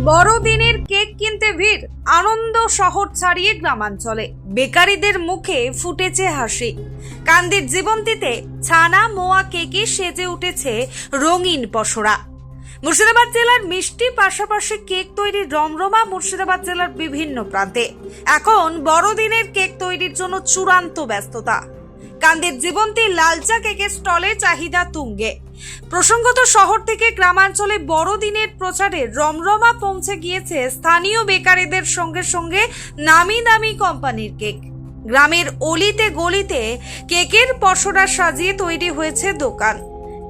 বড়দিনের কেক কিনতে ভিড়, আনন্দ শহর ছাড়িয়ে গ্রামাঞ্চলে বেকারীদের মুখে ফুটেছে হাসি। কান্দির জীবন্তীতে ছানা মোয়া কেকে সেজে উঠেছে রঙিন পসরা। মুর্শিদাবাদ জেলার মিষ্টি পাশাপাশি কেক তৈরির রমরমা মুর্শিদাবাদ জেলার বিভিন্ন প্রান্তে। এখন বড়দিনের কেক তৈরির জন্য চূড়ান্ত ব্যস্ততা। কান্দির জীবন্তী লালচা কেকের স্টলে চাহিদা তুঙ্গে। প্রসঙ্গত শহর থেকে গ্রামাঞ্চলে বড়দিনের প্রচারে রমরমা পৌঁছে গিয়েছে স্থানীয় বেকারীদের সঙ্গে সঙ্গে নামি দামি কোম্পানির কেক। গ্রামের অলিতে গলিতে কেকের পসরা সাজিয়ে তৈরি হয়েছে দোকান।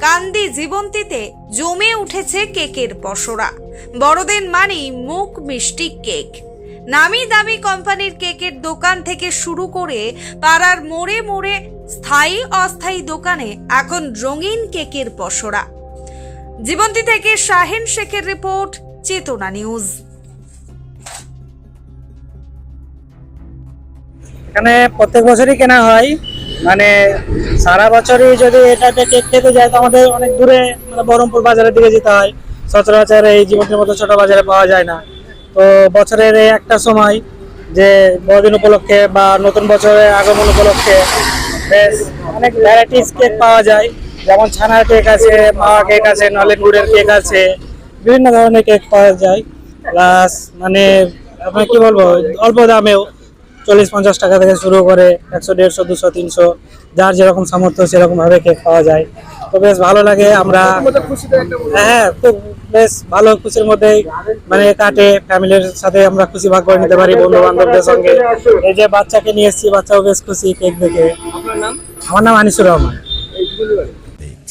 কান্দি জীবন্তীতে জমে উঠেছে কেকের পসরা। বড়দিন মানেই মুখ মিষ্টি কেক। নামি দামি কোম্পানির কেকের দোকান থেকে শুরু করে পাড়ার মোড়ে মোড়ে স্থায়ী অস্থায়ী দোকানে এখন রঙিন কেকের পসরা। জীবন্তী থেকে শাহিন শেখের রিপোর্ট, চেতনা নিউজ। এখানে প্রত্যেক বছরই কেনা হয়, মানে সারা বছরই যদি এটা কেক খেতে যায় তো আমাদের অনেক দূরে, মানে বহরমপুর বাজারের দিকে যেতে হয়। সচরাচর এই জীবনের মতো ছোট বাজারে পাওয়া যায় না। তো বছরের এই একটা সময় যে বড়দিন উপলক্ষে বা নতুন বছরের আগমন উপলক্ষে বেশ অনেক ভ্যারাইটিস কেক পাওয়া যায়। যেমন ছানার কেক আছে, মাওয়া কেক আছে, নলেন গুড়ের কেক আছে, বিভিন্ন ধরনের কেক পাওয়া যায়। প্লাস মানে আপনার কি বলবো, অল্প দামেও 40-50 টাকা থেকে শুরু করে 100, 150, 200, 300 যার যেরকম সামর্থ্য সেরকম ভাবে কেক পাওয়া যায়। তো বেশ ভালো লাগে। আমরা হ্যাঁ খুব বেশ ভালো খুশির মধ্যেই মানে কাটে, ফ্যামিলির সাথে আমরা খুশি ভাগ করে নিতে পারি বন্ধু বান্ধবদের সঙ্গে। এই যে বাচ্চাকে নিয়ে এসেছি, বাচ্চাও বেশ খুশি কেক দেখে। আমার নাম আনিসুর রহমান।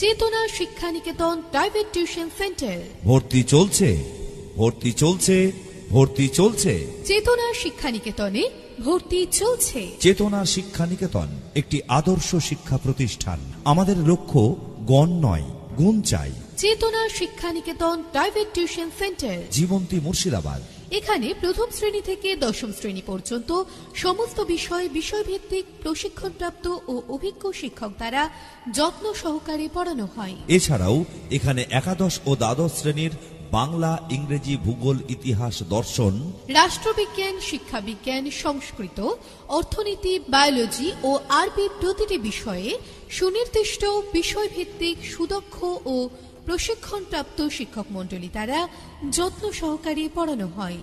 চেতনা Shiksha Niketan private tuition centre. ভর্তি চলছে, ভর্তি চলছে, ভর্তি চলছে। চেতনা শিক্ষা নিকেতনে ভর্তি চলছে। চেতনা শিক্ষা নিকেতন একটি আদর্শ শিক্ষা প্রতিষ্ঠান। আমাদের লক্ষ্য গণ নয়, গুণ চাই। Chetana Shiksha Niketan private tuition centre, Jibanti Murshidabad. এখানে প্রথম শ্রেণী থেকে দশম শ্রেণী পর্যন্ত সমস্ত বিষয়ভিত্তিক প্রশিক্ষণপ্রাপ্ত ও অভিজ্ঞ শিক্ষক দ্বারা যত্ন সহকারে পড়ানো হয়। এছাড়াও এখানে একাদশ ও দ্বাদশ শ্রেণীর বাংলা, ইংরেজি, ভূগোল, ইতিহাস, দর্শন, রাষ্ট্রবিজ্ঞান, শিক্ষাবিজ্ঞান, সংস্কৃত, অর্থনীতি, বায়োলজি ও আরবি প্রতিটি বিষয়ে সুনির্দিষ্ট বিষয়ভিত্তিক সুদক্ষ ও প্রশিক্ষণপ্রাপ্ত শিক্ষক মণ্ডলী দ্বারা যত্ন সহকারে পড়ানো হয়।